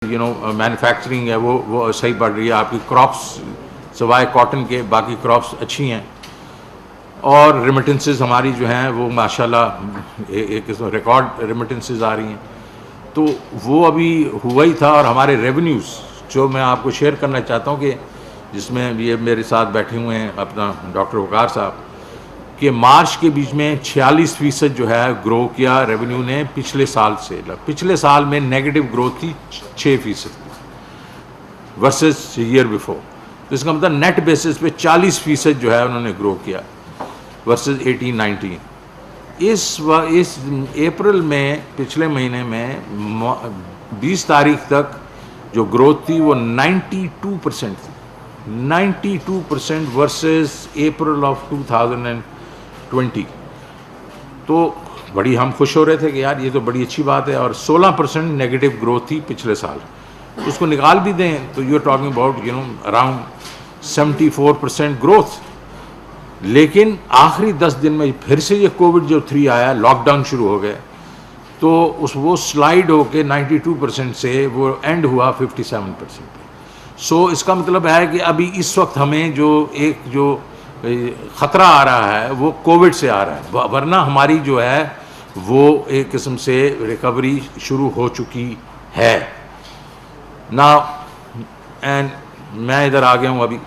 Manufacturing ہے وہ صحیح بڑھ رہی ہے. آپ کی کراپس سوائے کاٹن کے باقی کراپس اچھی ہیں, اور ریمیٹنسز ہماری جو ہیں وہ ماشاءاللہ ایک قسم ریکارڈ ریمیٹنسز آ رہی ہیں. تو وہ ابھی ہوا ہی تھا. اور ہمارے ریونیوز جو میں آپ کو شیئر کرنا چاہتا ہوں کہ جس میں یہ میرے ساتھ بیٹھے ہوئے ہیں اپنا ڈاکٹر وقار صاحب, کہ مارچ کے بیچ میں 46% جو ہے گرو کیا ریونیو نے پچھلے سال سے. پچھلے سال میں نیگیٹو گروتھ تھی 6% ورسز ایئر بیفور. تو اس کا مطلب نیٹ بیسس پہ 40% جو ہے انہوں نے گرو کیا ورسز 18-19. اس اپریل میں پچھلے مہینے میں 20 تاریخ تک جو گروتھ تھی وہ 92% تھی. 92% ورسز اپریل آف 2020. تو بڑی ہم خوش ہو رہے تھے کہ یار یہ تو بڑی اچھی بات ہے. اور 16% نیگیٹو گروتھ تھی پچھلے سال. اس کو نکال بھی دیں تو you are talking about around 74% growth. لیکن آخری 10 دن میں پھر سے یہ کووڈ جو 3 آیا, لاک ڈاؤن شروع ہو گئے, تو وہ سلائڈ ہو کے 92% سے وہ اینڈ ہوا 57% پہ. سو اس کا مطلب ہے کہ ابھی اس وقت ہمیں جو خطرہ آ رہا ہے وہ کووڈ سے آ رہا ہے, ورنہ ہماری جو ہے وہ ایک قسم سے ریکوری شروع ہو چکی ہے. نا اینڈ میں ادھر آ گیا ہوں ابھی,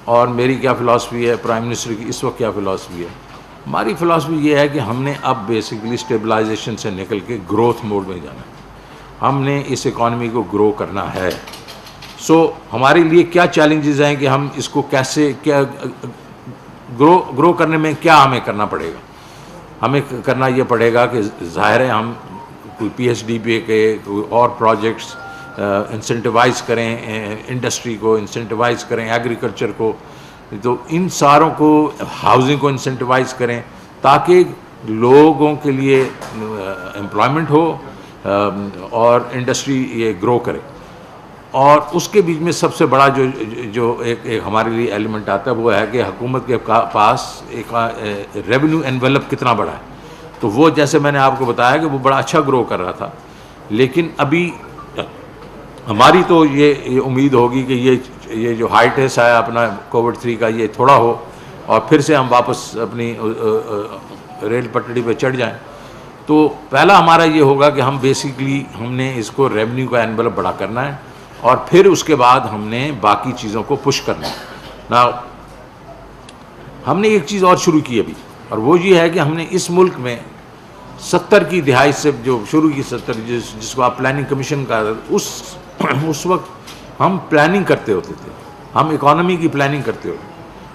اور میری کیا فلاسفی ہے, پرائم منسٹر کی اس وقت کیا فلاسفی ہے. ہماری فلاسفی یہ ہے کہ ہم نے اب بیسکلی اسٹیبلائزیشن سے نکل کے گروتھ موڈ میں جانا ہے. ہم نے اس اکانومی کو گرو کرنا ہے. سو ہمارے لیے کیا چیلنجز ہیں کہ ہم اس کو کیسے کیا گرو کرنے میں کیا ہمیں کرنا پڑے گا. ہمیں کرنا یہ پڑے گا کہ ظاہر ہے ہم کوئی پی ایچ ڈی پہ کے کوئی اور پروجیکٹس انسینٹیوائز کریں, انڈسٹری کو انسینٹیوائز کریں, ایگریکلچر کو, تو ان ساروں کو, ہاؤسنگ کو انسینٹیوائز کریں تاکہ لوگوں کے لیے امپلائمنٹ ہو اور انڈسٹری یہ گرو کرے. اور اس کے بیچ میں سب سے بڑا جو ایک ہمارے لیے ایلیمنٹ آتا ہے وہ ہے کہ حکومت کے پاس ایک ریونیو انویلپ کتنا بڑا ہے. تو وہ جیسے میں نے آپ کو بتایا کہ وہ بڑا اچھا گرو کر رہا تھا, لیکن ابھی ہماری تو یہ امید ہوگی کہ یہ جو ہائیٹس ہے اپنا کووڈ 3 کا یہ تھوڑا ہو اور پھر سے ہم واپس اپنی ریل پٹڑی پہ چڑھ جائیں. تو پہلا ہمارا یہ ہوگا کہ ہم بیسیکلی ہم نے اس کو ریونیو کا انویلپ بڑا کرنا ہے, اور پھر اس کے بعد ہم نے باقی چیزوں کو پش کرنا ہے. نا ہم نے ایک چیز اور شروع کی ابھی, اور وہ یہ ہے کہ ہم نے اس ملک میں 70 کی دہائی سے جو شروع کی 70 جس کو آپ پلاننگ کمیشن کا, اس وقت ہم پلاننگ کرتے ہوتے تھے, ہم اکانومی کی پلاننگ کرتے ہوتے,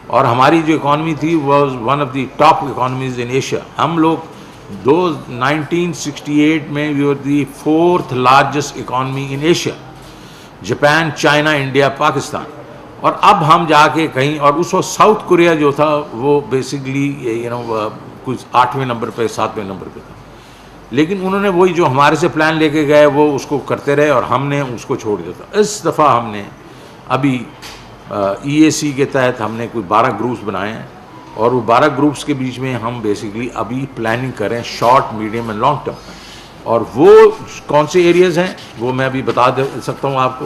اور ہماری جو اکانومی تھی was one of the top economies in Asia. ہم لوگ 1968 میں we are the 4th largest economy in Asia, Japan, China, India, Pakistan. اور اب ہم جا کے کہیں, اور اس وقت ساؤتھ کوریا جو تھا وہ بیسکلی کچھ 8ویں نمبر پہ 7ویں نمبر پہ تھا. لیکن انہوں نے وہی جو ہمارے سے پلان لے کے گئے وہ اس کو کرتے رہے اور ہم نے اس کو چھوڑ دیا تھا. اس دفعہ ہم نے ابھی EAC کے تحت ہم نے کوئی 12 گروپس بنائے ہیں, اور وہ 12 گروپس کے بیچ میں ہم بیسکلی ابھی پلاننگ کریں short, medium and long term. اور وہ کون سے ایریاز ہیں وہ میں ابھی بتا سکتا ہوں آپ کو,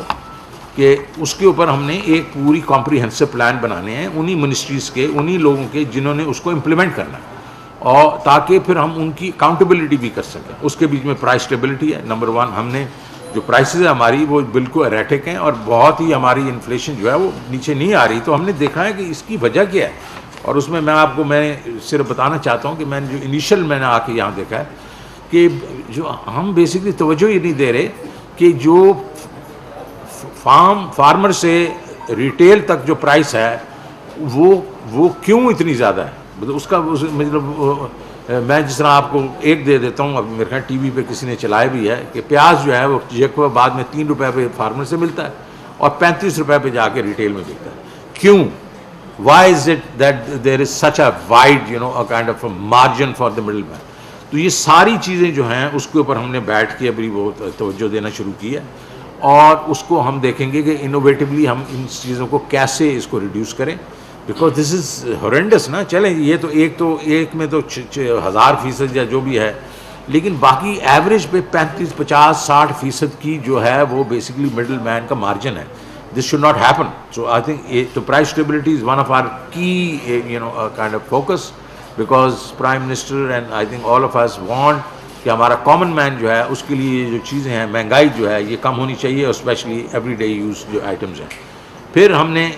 کہ اس کے اوپر ہم نے ایک پوری کمپریہنسو پلان بنانے ہیں انہی منسٹریز کے, انہی لوگوں کے جنہوں نے اس کو امپلیمنٹ کرنا ہے, اور تاکہ پھر ہم ان کی اکاؤنٹیبلٹی بھی کر سکیں. اس کے بیچ میں پرائس اسٹیبلٹی ہے نمبر 1. ہم نے جو پرائسز ہے ہماری وہ بالکل اریٹک ہیں, اور بہت ہی ہماری انفلیشن جو ہے وہ نیچے نہیں آ رہی. تو ہم نے دیکھا ہے کہ اس کی وجہ کیا ہے, اور اس میں آپ کو میں صرف بتانا چاہتا ہوں کہ میں نے جو انیشل میں نے آ کے یہاں دیکھا ہے کہ جو ہم بیسکلی توجہ یہ نہیں دے رہے کہ جو فارمر سے ریٹیل تک جو پرائس ہے وہ کیوں اتنی زیادہ ہے. اس کا مطلب میں جس طرح آپ کو ایک دے دیتا ہوں, اب میرے خیال ٹی وی پہ کسی نے چلایا بھی ہے, کہ پیاز جو ہے وہ یکوہ بعد میں 3 روپے پہ فارمر سے ملتا ہے اور 35 روپے پہ جا کے ریٹیل میں بکتا ہے. کیوں؟ Why is it that there is such a wide a kind of a margin for the middle man. تو یہ ساری چیزیں جو ہیں اس کے اوپر ہم نے بیٹھ کے ابھی وہ توجہ دینا شروع کی ہے, اور اس کو ہم دیکھیں گے کہ انوویٹیولی ہم ان چیزوں کو کیسے اس کو ریڈیوس کریں, بیکاز دس از ہورینڈس نا. چلیں یہ تو ایک میں تو 1000% یا جو بھی ہے لیکن باقی ایوریج پہ 35-50-60% کی جو ہے وہ بیسکلی مڈل مین کا مارجن ہے. This should not happen. So I think the price stability is one of our key, kind of focus, because Prime Minister and I think all of us want کہ ہمارا common man جو ہے اس کے لیے جو چیزیں ہیں, مہنگائی جو ہے یہ کم ہونی چاہیے, اسپیشلی ایوری ڈے یوز جو آئٹمز ہیں. پھر ہم نے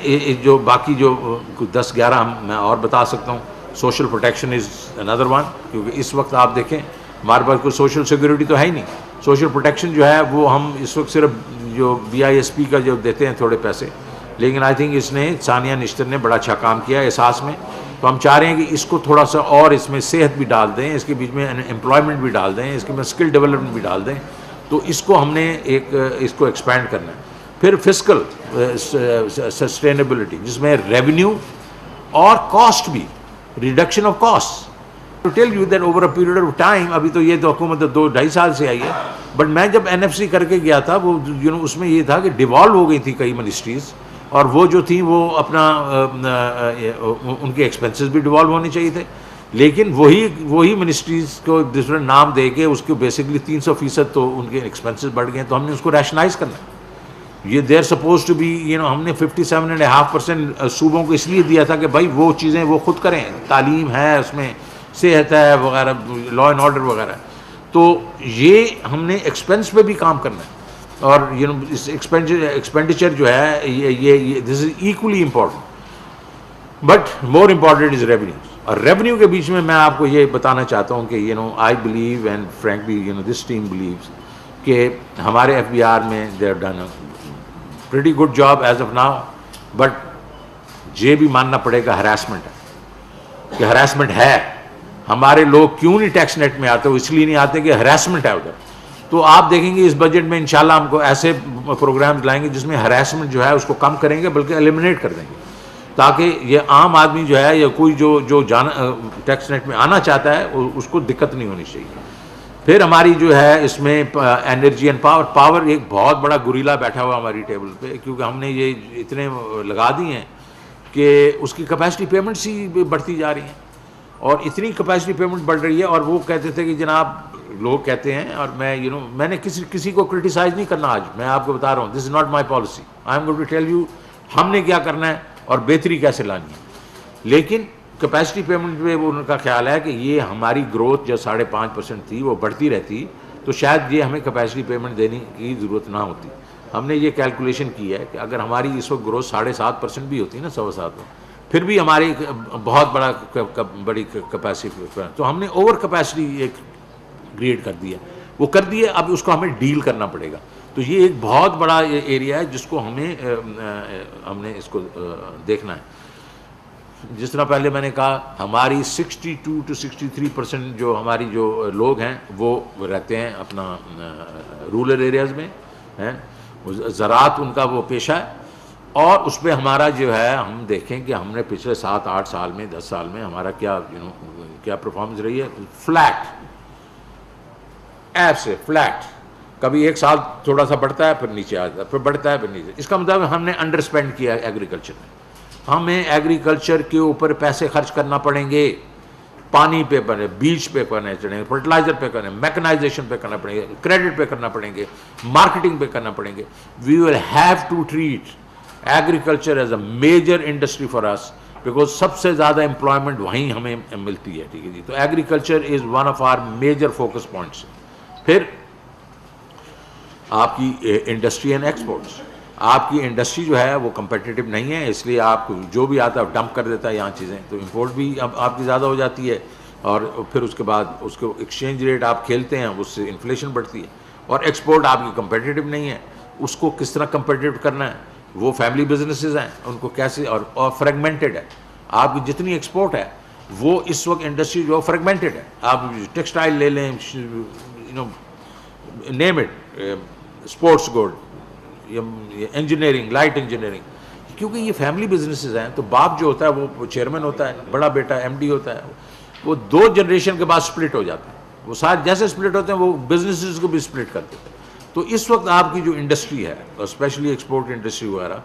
جو باقی جو 10-11 میں اور بتا سکتا ہوں. Social protection is another one, کیونکہ اس وقت آپ دیکھیں ہمارے پاس کوئی سوشل سیکورٹی تو ہے ہی نہیں. سوشل پروٹیکشن جو ہے وہ ہم اس وقت صرف جو BISP کا جو دیتے ہیں تھوڑے پیسے, لیکن آئی تھنک اس نے ثانیہ نشتر نے بڑا اچھا کام کیا ہے احساس میں. تو ہم چاہ رہے ہیں کہ اس کو تھوڑا سا اور اس میں صحت بھی ڈال دیں, اس کے بیچ میں امپلائمنٹ بھی ڈال دیں, اس کے میں اسکل ڈیولپمنٹ بھی ڈال دیں. تو اس کو ہم نے اس کو ایکسپینڈ کرنا ہے. پھر فسکل سسٹینیبلٹی, جس میں ریونیو اور کاسٹ بھی, reduction of cost. To tell you that over a period of time, ابھی تو یہ تو حکومت 2-2.5 سال سے آئی ہے, بٹ میں جب NFC کر کے گیا تھا وہ اس میں یہ تھا کہ ڈیوالو ہو گئی تھی کئی منسٹریز, اور وہ جو تھیں وہ اپنا ان کے ایکسپنسز بھی ڈیوالو ہونے چاہیے تھے, لیکن وہی منسٹریز کو ڈفرینٹ نام دے کے اس کو بیسکلی 300% تو ان کے ایکسپنسز بڑھ گئے. تو ہم نے اس کو ریشنائز کرنا ہے. یہ دیر سپوز ٹو بی ہم نے 57.5% صوبوں کو اس لیے دیا تھا کہ بھائی وہ چیزیں وہ خود کریں, تعلیم ہے اس میں, صحت ہے وغیرہ, لا اینڈ آرڈر وغیرہ. تو یہ ہم نے ایکسپینس پہ بھی کام کرنا ہے, اور اس ایکسپینڈیچر جو ہے یہ this is equally important, but more important is revenue. اور ریونیو کے بیچ میں آپ کو یہ بتانا چاہتا ہوں کہ I believe and frankly this team believes کہ ہمارے FBR میں they have done a pretty good job as of now, but یہ بھی ماننا پڑے گا ہراسمنٹ ہے, کہ ہراسمنٹ ہے. ہمارے لوگ کیوں نہیں ٹیکس نیٹ میں آتے, وہ اس لیے نہیں آتے کہ ہراسمنٹ ہے ادھر. تو آپ دیکھیں گے اس بجٹ میں انشاءاللہ ہم کو ایسے پروگرامز لائیں گے جس میں ہراسمنٹ جو ہے اس کو کم کریں گے, بلکہ ایلیمنیٹ کر دیں گے, تاکہ یہ عام آدمی جو ہے یا کوئی جو ٹیکس نیٹ میں آنا چاہتا ہے اس کو دقت نہیں ہونی چاہیے. پھر ہماری جو ہے اس میں انرجی اینڈ پاور ایک بہت بڑا گوریلا بیٹھا ہوا ہماری ٹیبل پہ, کیونکہ ہم نے یہ اتنے لگا دی ہیں کہ اس کی کیپیسٹی پیمنٹس ہی بڑھتی جا رہی ہیں, اور اتنی کیپیسٹی پیمنٹ بڑھ رہی ہے. اور وہ کہتے تھے کہ جناب, لوگ کہتے ہیں, اور میں میں نے کسی کو کرٹیسائز نہیں کرنا, آج میں آپ کو بتا رہا ہوں this is not my policy. I am going to tell you ہم نے کیا کرنا ہے اور بہتری کیسے لانی ہے. لیکن کیپیسٹی پیمنٹ میں وہ ان کا خیال ہے کہ یہ ہماری گروتھ جو 5.5% تھی وہ بڑھتی رہتی, تو شاید یہ ہمیں کیپیسٹی پیمنٹ دینے کی ضرورت نہ ہوتی. ہم نے یہ کیلکولیشن کی ہے کہ اگر ہماری اس وقت گروتھ 7.5% بھی ہوتی نا 7.25, پھر بھی ہماری بہت بڑی کیپیسٹی, تو ہم نے اوور کیپیسٹی ایک کریٹ کر دی ہے, وہ کر دی ہے. اب اس کو ہمیں ڈیل کرنا پڑے گا. تو یہ ایک بہت بڑا ایریا ہے جس کو ہم نے اس کو دیکھنا ہے. جس طرح پہلے میں نے کہا, ہماری 62-63% جو ہماری جو لوگ ہیں وہ رہتے ہیں اپنا رورل ایریاز میں ہیں, زراعت ان کا وہ پیشہ ہے. اور اس پہ ہمارا جو ہے ہم دیکھیں کہ ہم نے پچھلے 7-8 سال میں 10 سال میں ہمارا کیا پرفارمنس رہی ہے. فلیٹ, ایپ سے فلیٹ, کبھی ایک سال تھوڑا سا بڑھتا ہے پھر نیچے آ جاتا ہے, پھر بڑھتا ہے پھر نیچے. اس کا مطلب ہم نے انڈر اسپینڈ کیا ایگریکلچر میں. ہمیں ایگریکلچر کے اوپر پیسے خرچ کرنا پڑیں گے, پانی پہ کرنے, بیج پہ کرنے چڑھیں گے, فرٹیلائزر پہ کرنے, میکنائزیشن پہ کرنا پڑیں گے, کریڈٹ پہ کرنا پڑیں گے, مارکیٹنگ پہ کرنا پڑیں گے. We will have to treat agriculture as a major industry for us, because سب سے زیادہ امپلائمنٹ وہیں ہمیں ملتی ہے. ٹھیک ہے جی. تو agriculture is one of our major focus points. پھر آپ کی انڈسٹری اینڈ ایکسپورٹس, آپ کی انڈسٹری جو ہے وہ کمپیٹیٹو نہیں ہے, اس لیے آپ کو جو بھی آتا ہے ڈمپ کر دیتا ہے یہاں چیزیں, تو امپورٹ بھی اب آپ کی زیادہ ہو جاتی ہے, اور پھر اس کے بعد اس کو ایکسچینج ریٹ آپ کھیلتے ہیں, اس سے انفلیشن بڑھتی ہے. اور ایکسپورٹ آپ کی کمپیٹیٹو نہیں ہے, اس کو کس طرح کمپیٹیٹو کرنا ہے. وہ فیملی بزنسز ہیں, ان کو کیسے, اور فریگمنٹڈ ہے. آپ کی جتنی ایکسپورٹ ہے وہ اس وقت انڈسٹری جو فریگمنٹڈ ہے. آپ ٹیکسٹائل لے لیں, name it, sports goods, engineering, light engineering, کیونکہ یہ فیملی بزنسز ہیں. تو باپ جو ہوتا ہے وہ چیئرمین ہوتا ہے, بڑا بیٹا MD ہوتا ہے, وہ 2 جنریشن کے بعد سپلٹ ہو جاتا ہے. وہ سارے جیسے سپلٹ ہوتے ہیں وہ بزنسز کو بھی سپلٹ کرتے ہیں. تو اس وقت آپ کی جو انڈسٹری ہے, اسپیشلی ایکسپورٹ انڈسٹری وغیرہ,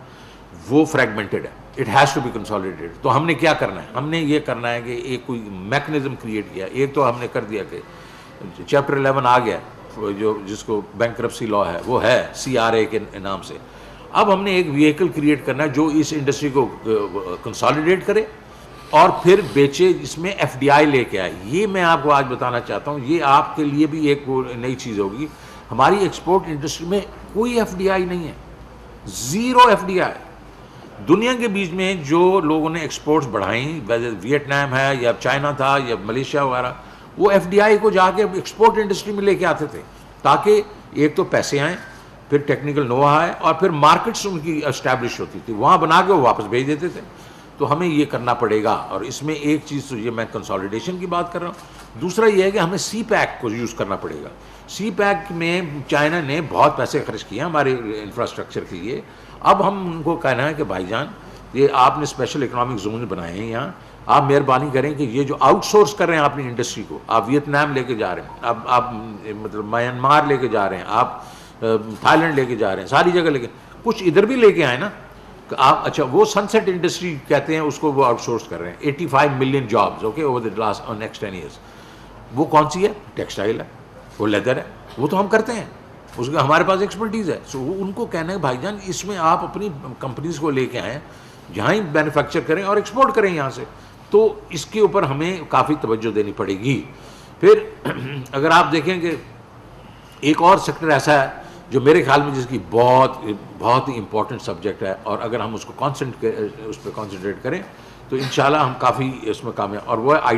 وہ فریگمنٹڈ ہے. It has to be consolidated. تو ہم نے کیا کرنا ہے, ہم نے یہ کرنا ہے کہ ایک کوئی میکنزم کریٹ کیا. ایک تو ہم نے کر دیا کہ چیپٹر 11 آ گیا جو جس کو بینکرپسی لا ہے وہ ہے CRA کے نام سے. اب ہم نے ایک ویکل کریٹ کرنا ہے جو اس انڈسٹری کو کنسالیڈیٹ کرے اور پھر بیچے, اس میں FDI لے کے آئے. یہ میں آپ کو آج بتانا چاہتا ہوں, یہ آپ کے لیے بھی ایک نئی چیز ہوگی. ہماری ایکسپورٹ انڈسٹری میں کوئی FDI نہیں ہے, زیرو FDI. دنیا کے بیچ میں جو لوگوں نے ایکسپورٹس بڑھائیں, ویتنام ہے یا چائنا تھا یا ملیشیا وغیرہ, وہ FDI کو جا کے ایکسپورٹ انڈسٹری میں لے کے آتے تھے تاکہ ایک تو پیسے آئیں, پھر ٹیکنیکل نوہا ہے, اور پھر مارکیٹس ان کی اسٹیبلش ہوتی تھی, وہاں بنا کے وہ واپس بھیج دیتے تھے. تو ہمیں یہ کرنا پڑے گا. اور اس میں ایک چیز تو یہ میں کنسالیڈیشن کی بات کر رہا ہوں, دوسرا یہ ہے کہ ہمیں CPEC کو یوز کرنا پڑے گا. CPEC میں چائنا نے بہت پیسے خرچ کیے ہیں ہمارے انفراسٹرکچر کے لیے. اب ہم ان کو کہنا ہے کہ بھائی جان یہ آپ نے اسپیشل اکنامک زون بنائے ہیں یہاں, آپ مہربانی کریں کہ یہ جو آؤٹ سورس کر رہے ہیں اپنی انڈسٹری کو, آپ ویتنام لے کے جا رہے ہیں, آپ مطلب میانمار لے کے جا رہے ہیں, آپ تھائی لینڈ لے کے جا رہے ہیں, ساری جگہ لے کے, کچھ ادھر بھی لے کے آئے نا آپ. اچھا وہ سن سیٹ انڈسٹری کہتے ہیں اس کو, وہ آؤٹ سورس کر رہے ہیں 85 million jobs okay over the last next 10 years. وہ کون سی ہے؟ ٹیکسٹائل ہے, وہ لیدر ہے, وہ تو ہم کرتے ہیں, اس کا ہمارے پاس ایکسپرٹیز ہے. سو ان کو کہنا ہے بھائی جان اس میں آپ اپنی کمپنیز کو لے کے آئیں, جہاں ہی مینوفیکچر کریں اور ایکسپورٹ کریں یہاں سے. تو اس کے اوپر ہمیں کافی توجہ دینی پڑے گی. پھر اگر آپ دیکھیں کہ ایک اور سیکٹر ایسا ہے جو میرے خیال میں جس کی بہت ہی امپورٹنٹ سبجیکٹ ہے, اور اگر ہم اس کو اس پہ کانسنٹریٹ کریں تو انشاءاللہ ہم کافی اس میں کامیاب, اور وہ ہے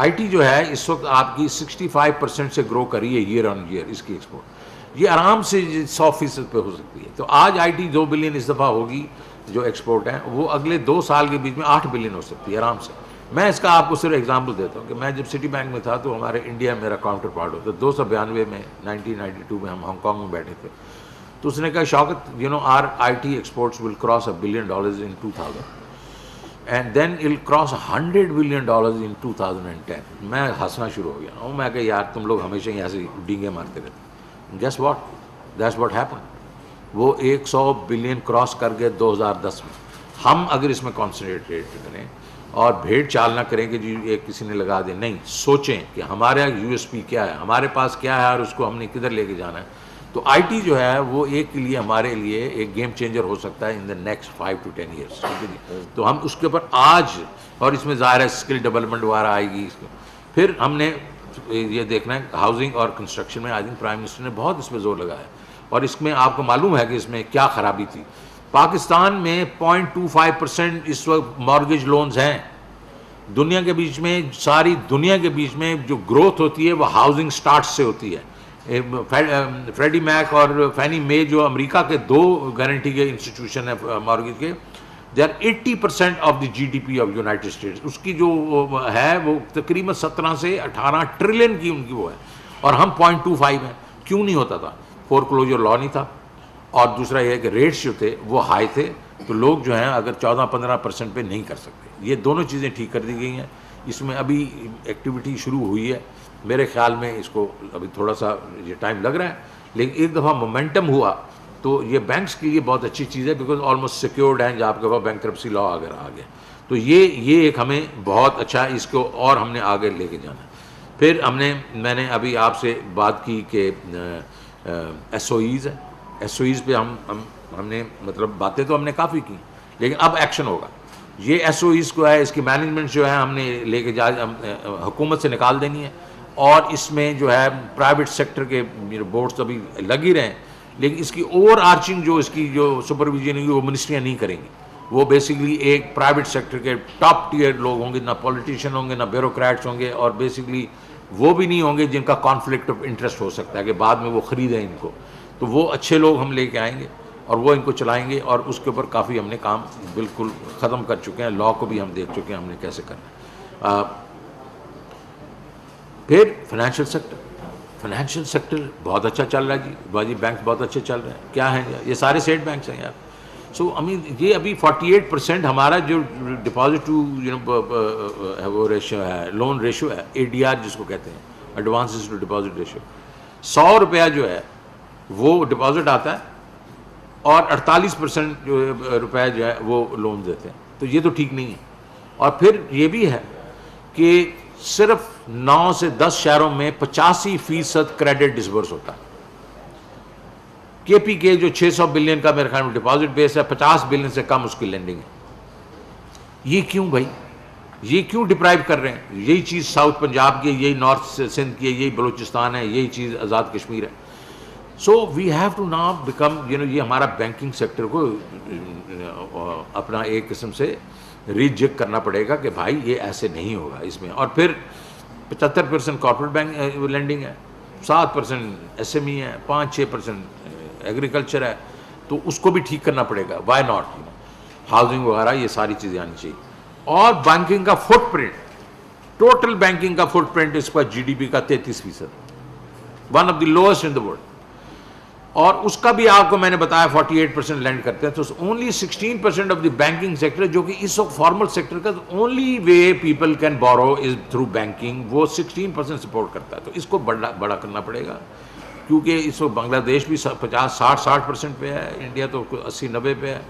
IT جو ہے اس وقت آپ کی 65% سے گرو کری ہے ایئر آن ایئر. اس کی ایکسپورٹ یہ آرام سے 100% پہ ہو سکتی ہے. تو آج IT 2 بلین اس دفعہ ہوگی جو ایکسپورٹ ہیں, وہ اگلے 2 سال کے بیچ میں 8 بلین ہو سکتی ہے آرام سے. میں اس کا آپ کو صرف ایگزامپل دیتا ہوں کہ میں جب سٹی بینک میں تھا تو ہمارے انڈیا میرا کاؤنٹر پارٹ ہوتا, 292 میں 1992 میں ہم ہانگ کانگ میں بیٹھے تھے, تو اس نے کہا شوکت our IT exports will cross $1 billion in 2000 and then it'll cross $100 billion in 2010. میں ہنسنا شروع ہو گیا. میں کہ یار تم لوگ ہمیشہ ہی ایسے ڈینگے مارتے رہتے. Guess what? That's what happened. وہ 100 بلین کراس کر گئے 2010 میں. ہم اگر اس میں کانسنٹریٹ کریں اور بھیڑ چال نہ کریں کہ جی ایک کسی نے لگا دے, نہیں, سوچیں کہ ہمارا USP کیا ہے, ہمارے پاس کیا ہے اور اس کو ہم نے کدھر لے کے جانا ہے. تو IT جو ہے وہ ایک کے لیے ہمارے لیے ایک گیم چینجر ہو سکتا ہے ان دا نیکسٹ 5 to 10 ایئرس. تو ہم اس کے اوپر آج, اور اس میں ظاہر ہے اسکل ڈیولپمنٹ وغیرہ آئے گی. پھر ہم نے یہ دیکھنا ہے ہاؤسنگ اور کنسٹرکشن میں, آئی تھنک پرائم منسٹر نے بہت اس پہ زور لگایا, اور اس میں آپ کو معلوم ہے کہ اس میں کیا خرابی تھی. پاکستان میں 0.25% اس وقت مارگیج لونز ہیں. دنیا کے بیچ میں, ساری دنیا کے بیچ میں جو گروتھ ہوتی ہے وہ ہاؤسنگ سٹارٹ سے ہوتی ہے. فریڈی میک اور فینی مے جو امریکہ کے 2 گارنٹی کے انسٹیٹیوشن ہیں مارگیج کے, they are 80% of the GDP of United States. اس کی جو ہے وہ تقریباً 17 سے 18 ٹریلین کی ان کی وہ ہے, اور ہم 0.25 ہیں. کیوں نہیں ہوتا تھا؟ فور کلوجر لا نہیں تھا, اور دوسرا یہ ہے کہ ریٹس جو تھے وہ ہائی تھے, تو لوگ جو ہیں اگر 14-15% پہ نہیں کر سکتے. یہ دونوں چیزیں ٹھیک کر دی گئی ہیں. اس میں ابھی ایکٹیویٹی شروع ہوئی ہے, میرے خیال میں اس کو ابھی تھوڑا سا یہ ٹائم لگ رہا ہے, لیکن ایک دفعہ مومنٹم ہوا تو یہ بینکس کے لیے بہت اچھی چیز ہے, بیکاز آلموسٹ سیکیورڈ ہیں, جہاں آپ کے پاس بینکرپسی لا اگر آ گیا تو یہ ایک ہمیں بہت اچھا, اس کو اور ہم نے آگے لے کے جانا ہے. پھر میں نے ابھی آپ سے بات کی کہ SOEs ہے. SOEs پہ ہم نے مطلب باتیں تو ہم نے کافی کی, لیکن اب ایکشن ہوگا. یہ SOEs کو ہے, اس کی مینجمنٹ جو ہے ہم نے لے کے حکومت سے نکال دینی ہے, اور اس میں جو ہے پرائیویٹ سیکٹر کے بورڈز ابھی لگ ہی رہے ہیں, لیکن اس کی اوور آرچنگ جو اس کی جو سپرویژن ہوگی وہ منسٹریاں نہیں کریں گی. وہ بیسکلی ایک پرائیویٹ سیکٹر کے ٹاپ ٹیئر لوگ ہوں گے, نہ پولیٹیشین ہوں گے نہ بیوروکریٹس ہوں گے, اور بیسکلی وہ بھی نہیں ہوں گے جن کا کانفلکٹ آف انٹرسٹ ہو سکتا ہے کہ بعد میں وہ خریدیں ان کو. تو وہ اچھے لوگ ہم لے کے آئیں گے اور وہ ان کو چلائیں گے, اور اس کے اوپر کافی ہم نے کام بالکل ختم کر چکے ہیں. لا کو بھی ہم دیکھ چکے ہیں ہم نے کیسے کرنا ہے. پھر فائنینشیل سیکٹر بہت اچھا چل رہا ہے جی. باجی بینک بہت اچھے چل رہے ہیں. کیا ہیں یہ سارے اسٹیٹ بینکس ہیں یار. سو یہ ابھی 48% ہمارا جو ڈپازٹ ٹو وہ ریشو ہے, لون ریشو ہے, ADR جس کو کہتے ہیں, ایڈوانسز ٹو ڈپازٹ ریشو. 100 روپیہ جو ہے وہ ڈپازٹ آتا ہے, اور 48% جو روپے جو ہے وہ لون دیتے ہیں. تو یہ تو ٹھیک نہیں ہے. اور پھر یہ بھی ہے کہ صرف 9 سے 10 شہروں میں 85% کریڈٹ ڈسبرس ہوتا ہے. کے پی کے جو 600 بلین کا میرے خیال میں ڈپازٹ بیس ہے، 50 بلین سے کم اس کی لینڈنگ ہے. یہ کیوں بھائی؟ یہ کیوں ڈپرائیو کر رہے ہیں؟ یہی چیز ساؤتھ پنجاب کی ہے، یہی نارتھ سندھ کی ہے، یہی بلوچستان ہے، یہی چیز آزاد کشمیر ہے. So we have to now become یہ ہمارا بینکنگ سیکٹر کو اپنا ایک قسم سے ریجیکٹ کرنا پڑے گا کہ بھائی یہ ایسے نہیں ہوگا اس میں. اور پھر 75% کارپوریٹ بینک لینڈنگ ہے، 7% ایس ایم ای ہے، 5-6% ایگریکلچر ہے، تو اس کو بھی ٹھیک کرنا پڑے گا. Y not? ہاؤسنگ وغیرہ یہ ساری چیزیں آنی چاہیے. اور بینکنگ کا فٹ پرنٹ، ٹوٹل بینکنگ کا فٹ پرنٹ اس کا جی ڈی پی کا 33%، one of the lowest in the world. اور اس کا بھی آپ کو میں نے بتایا 48% لینڈ کرتے ہیں. تو only 16% of the banking sector, جو کہ اس وقت فارمل سیکٹر کا only way people can borrow is through banking, وہ 16% سپورٹ کرتا ہے. تو اس کو بڑا کرنا پڑے گا، کیونکہ اس وقت بنگلہ دیش بھی 50-60% پہ ہے، انڈیا تو 80-90 پہ ہے.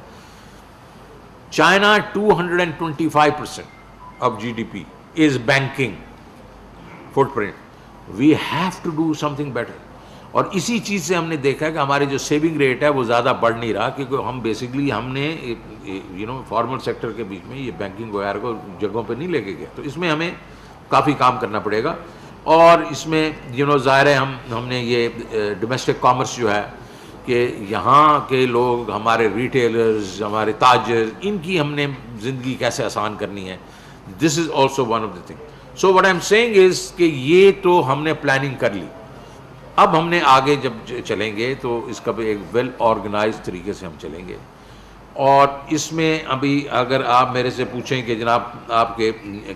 China 225% of G D P is banking footprint. We have to do something better. اور اسی چیز سے ہم نے دیکھا ہے کہ ہمارے جو سیونگ ریٹ ہے وہ زیادہ بڑھ نہیں رہا، کیونکہ ہم بیسکلی ہم نے فارمل سیکٹر کے بیچ میں یہ بینکنگ وغیرہ کو جگہوں پہ نہیں لے کے گئے. تو اس میں ہمیں کافی کام کرنا پڑے گا. اور اس میں ظاہر ہے ہم نے یہ ڈومیسٹک کامرس جو ہے کہ یہاں کے لوگ، ہمارے ریٹیلرز، ہمارے تاجر، ان کی ہم نے زندگی کیسے آسان کرنی ہے. This is also one of the thing. So what I am seeing is کہ یہ تو ہم نے پلاننگ کر لی. اب ہم نے آگے جب چلیں گے تو اس کا بھی ایک ویل آرگنائز طریقے سے ہم چلیں گے. اور اس میں ابھی اگر آپ میرے سے پوچھیں کہ جناب آپ کے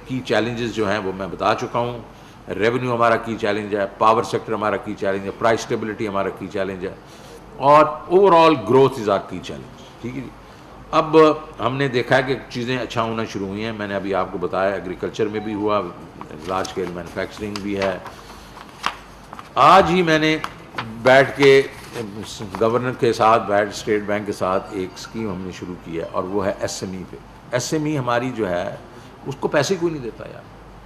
کی چیلنجز جو ہیں وہ میں بتا چکا ہوں. ریونیو ہمارا کی چیلنج ہے، پاور سیکٹر ہمارا کی چیلنج ہے، پرائس اسٹیبلٹی ہمارا کی چیلنج ہے، اور overall growth is our key challenge. ٹھیک ہے جی. اب ہم نے دیکھا ہے کہ چیزیں اچھا ہونا شروع ہوئی ہیں. میں نے ابھی آپ کو بتایا ایگریکلچر میں بھی ہوا، لارج اسکیل مینوفیکچرنگ بھی ہے. آج ہی میں نے بیٹھ کے گورنر کے ساتھ، اسٹیٹ بینک کے ساتھ ایک اسکیم ہم نے شروع کی ہے، اور وہ ہے ایس ایم ای پہ. ایس ایم ای ہماری جو ہے اس کو پیسے کوئی نہیں دیتا یار.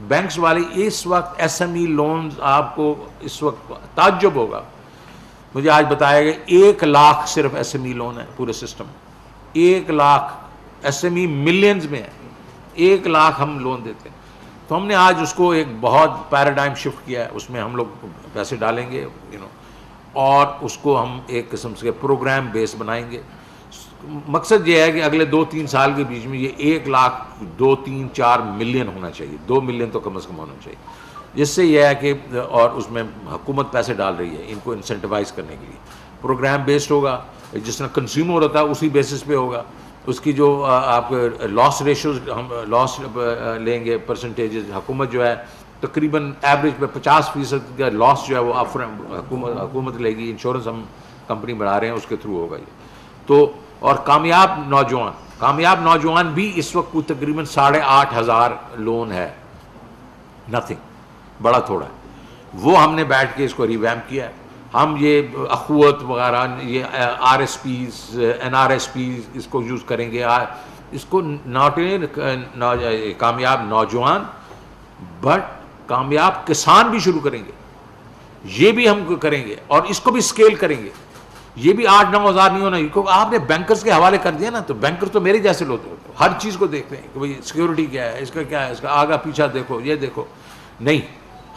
بینکس والے اس وقت ایس ایم ای لونز، آپ کو اس وقت تعجب ہوگا، مجھے آج بتایا گیا 1 لاکھ صرف ایس ایم ای لون ہے پورے system. 1 lakh S M E millions میں ہے، 1 لاکھ ہم لون دیتے ہیں. تو ہم نے آج اس کو ایک بہت پیراڈائم شفٹ کیا ہے. اس میں ہم لوگ پیسے ڈالیں گے اور اس کو ہم ایک قسم سے پروگرام بیس بنائیں گے. مقصد یہ ہے کہ اگلے 2-3 سال کے بیچ میں یہ 1 لاکھ 2-3-4 ملین ہونا چاہیے، 2 ملین تو کم از کم ہونا چاہیے. جس سے یہ ہے کہ اور اس میں حکومت پیسے ڈال رہی ہے ان کو انسینٹیوائز کرنے کے لیے. پروگرام بیسڈ ہوگا، جس طرح کنزیومر ہوتا ہے اسی بیسس پہ ہوگا. اس کی جو آپ لاس ریشوز، ہم لاس لیں گے پرسنٹیجز. حکومت جو ہے تقریباً ایوریج پہ 50% کا لاس جو ہے وہ حکومت لے گی. انشورنس ہم کمپنی بنا رہے ہیں، اس کے تھرو ہوگا یہ. تو اور کامیاب نوجوان بھی اس وقت کو تقریباً 8,500 لون ہے. نتھنگ، بڑا تھوڑا ہے. وہ ہم نے بیٹھ کے اس کو ریویمپ کیا ہے. ہم یہ اخوت وغیرہ، یہ R S Ps, N R S Ps, اس کو یوز کریں گے. اس کو ناٹ کامیاب نوجوان بٹ کامیاب کسان بھی شروع کریں گے. یہ بھی ہم کریں گے اور اس کو بھی اسکیل کریں گے. یہ بھی 8-9 ہزار نہیں ہونا. کیونکہ آپ نے بینکرز کے حوالے کر دیا نا، تو بینکر تو میرے جیسے لوگ ہوتے ہیں، ہر چیز کو دیکھتے ہیں کہ بھائی سیکورٹی کیا ہے، اس کا کیا ہے، اس کا آگا پیچھا دیکھو، یہ دیکھو. نہیں،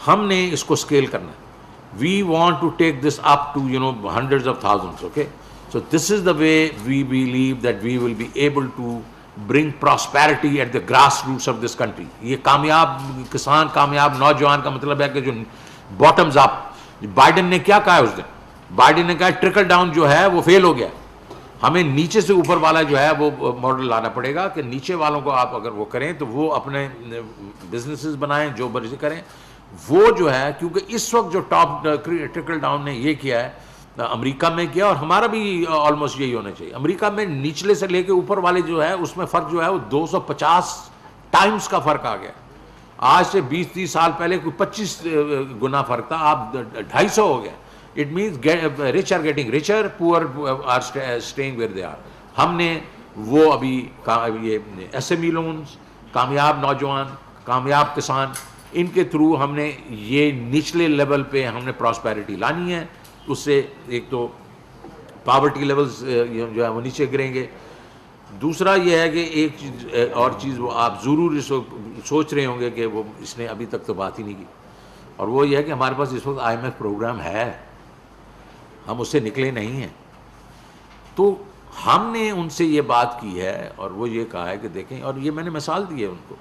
ہم نے اس کو اسکیل کرنا ہے. We want to take this up to hundreds of thousands. Okay, so this is the way we believe that we will be able to bring prosperity at the grassroots of this country. یہ کامیاب کسان، کامیاب نوجوان کا مطلب ہے کہ جو باٹمز اپ. بائیڈن نے کیا کہا اس دن؟ بائیڈن نے کہا ٹرکل ڈاؤن جو ہے وہ فیل ہو گیا. ہمیں نیچے سے اوپر والا جو ہے وہ ماڈل لانا پڑے گا کہ نیچے والوں کو آپ اگر وہ کریں تو وہ اپنے بزنسز بنائیں، جو مرضی کریں. وہ جو ہے کیونکہ اس وقت جو ٹاپ ٹرکل ڈاؤن نے یہ کیا ہے، امریکہ میں کیا، اور ہمارا بھی آلموسٹ یہی ہونا چاہیے. امریکہ میں نچلے سے لے کے اوپر والے جو ہے اس میں فرق جو ہے وہ 250 ٹائمز کا فرق آ گیا. آج سے 20-30 سال پہلے کوئی 25 گنا فرق تھا، آپ 250 ہو گیا. It means rich are getting richer, poor are staying where they are. ہم نے وہ ابھی یہ ایس ایم ای لونز، کامیاب نوجوان، کامیاب کسان، ان کے تھرو ہم نے یہ نچلے لیول پہ ہم نے پراسپیرٹی لانی ہے. اس سے ایک تو پاورٹی لیولز جو ہے وہ نیچے گریں گے. دوسرا یہ ہے کہ ایک چیز اور چیز وہ آپ ضرور سوچ رہے ہوں گے کہ وہ اس نے ابھی تک تو بات ہی نہیں کی, اور وہ یہ ہے کہ ہمارے پاس اس وقت IMF پروگرام ہے, ہم اس سے نکلے نہیں ہیں. تو ہم نے ان سے یہ بات کی ہے اور وہ یہ کہا ہے کہ دیکھیں, اور یہ میں نے مثال دی ہے ان کو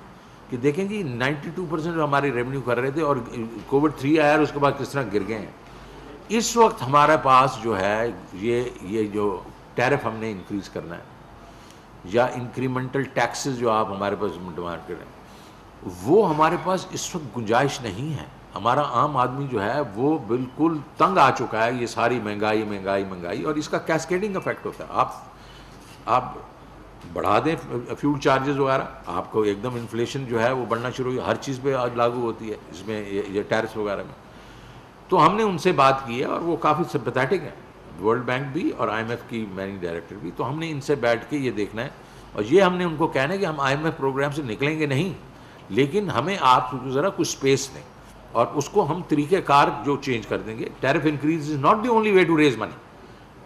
کہ دیکھیں جی 92% ہماری ریونیو کر رہے تھے اور کووڈ 3 آیا اور اس کے بعد کس طرح گر گئے ہیں. اس وقت ہمارے پاس جو ہے یہ جو ٹیرف ہم نے انکریز کرنا ہے یا انکریمنٹل ٹیکسز جو آپ ہمارے پاس ڈیمانڈ کریں, وہ ہمارے پاس اس وقت گنجائش نہیں ہے. ہمارا عام آدمی جو ہے وہ بالکل تنگ آ چکا ہے, یہ ساری مہنگائی اور اس کا کیسکیڈنگ افیکٹ ہوتا ہے. آپ بڑھا دیں فیول چارجز وغیرہ, آپ کو ایک دم انفلیشن جو ہے وہ بڑھنا شروع ہوئی, ہر چیز پہ آج لاگو ہوتی ہے اس میں یہ ٹیرس وغیرہ میں. تو ہم نے ان سے بات کی ہے اور وہ کافی سمپیتھیٹک ہیں, ورلڈ بینک بھی اور IMF کی مینیجنگ ڈائریکٹر بھی. تو ہم نے ان سے بیٹھ کے یہ دیکھنا ہے اور یہ ہم نے ان کو کہنا ہے کہ ہم IMF پروگرام سے نکلیں گے نہیں, لیکن ہمیں آپ ذرا کچھ اسپیس دیں اور اس کو ہم طریقہ کار جو چینج کر دیں گے. Tariff increase is not the only way to raise money.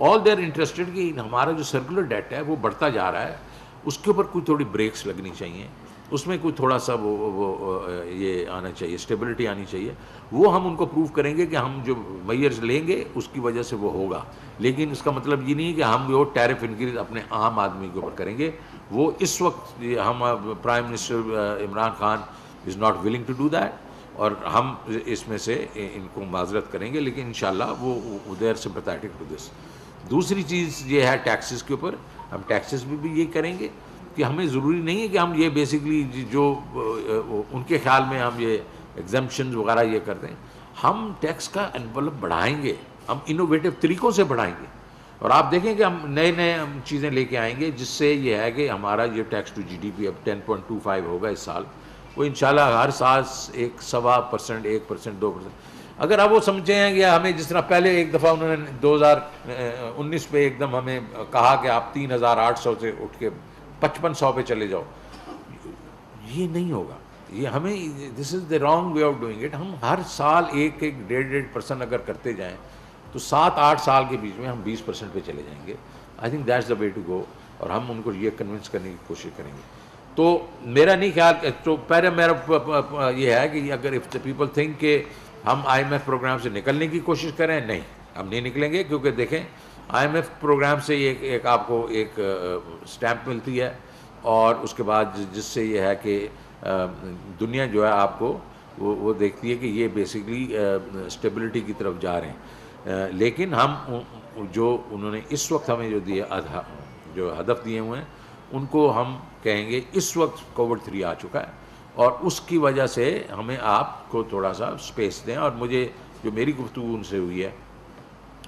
All they are interested کہ ہمارا جو سرکولر ڈیٹ ہے وہ بڑھتا جا رہا ہے, اس کے اوپر کوئی تھوڑی بریکس لگنی چاہیے, اس میں کوئی تھوڑا سا وہ یہ آنا چاہیے, اسٹیبلٹی آنی چاہیے. وہ ہم ان کو پروو کریں گے کہ ہم جو میئرز لیں گے اس کی وجہ سے وہ ہوگا, لیکن اس کا مطلب یہ نہیں ہے کہ ہم وہ ٹیرف انکریز اپنے عام آدمی کے اوپر کریں گے. وہ اس وقت ہم prime minister Imran Khan is not willing to do that, اور ہم اس میں سے ان کو معذرت کریں گے, لیکن انشاءاللہ وہ they are sympathetic to this. دوسری چیز یہ ہے ٹیکسز کے اوپر, ہم ٹیکسز بھی یہ کریں گے کہ ہمیں ضروری نہیں ہے کہ ہم یہ بیسکلی جو ان کے خیال میں ہم یہ ایگزمپشنز وغیرہ یہ کرتے ہیں. ہم ٹیکس کا انویلپ بڑھائیں گے, ہم انوویٹو طریقوں سے بڑھائیں گے, اور آپ دیکھیں کہ ہم نئے چیزیں لے کے آئیں گے جس سے یہ ہے کہ ہمارا یہ ٹیکس ٹو GDP اب 10.25 ہوگا اس سال, وہ انشاءاللہ ہر سال 1.25%, 1%, 2%. اگر آپ وہ سمجھے ہیں کہ ہمیں جس طرح پہلے ایک دفعہ انہوں نے 2019 پہ ایک دم ہمیں کہا کہ آپ 3,800 سے اٹھ کے 5,500 پہ چلے جاؤ, یہ نہیں ہوگا. یہ ہمیں this is the wrong way of doing it. ہم ہر سال 1.5% اگر کرتے جائیں تو 7-8 سال کے بیچ میں ہم 20% پہ چلے جائیں گے. I think that's the way to go, اور ہم ان کو یہ کنونس کرنے کی کوشش کریں گے. تو میرا نہیں خیال, تو پہلے میرا یہ ہے کہ اگر اف دا پیپل تھنک کہ ہم IMF پروگرام سے نکلنے کی کوشش کریں, نہیں, ہم نہیں نکلیں گے. کیونکہ دیکھیں IMF پروگرام سے ایک آپ کو ایک اسٹیمپ ملتی ہے, اور اس کے بعد جس سے یہ ہے کہ دنیا جو ہے آپ کو وہ دیکھتی ہے کہ یہ بیسکلی اسٹیبلٹی کی طرف جا رہے ہیں. لیکن ہم جو انہوں نے اس وقت ہمیں جو ہدف دیے ہوئے ہیں ان کو ہم کہیں گے اس وقت کووڈ 3 آ چکا ہے, اور اس کی وجہ سے ہمیں آپ کو تھوڑا سا اسپیس دیں. اور مجھے جو میری گفتگو ان سے ہوئی ہے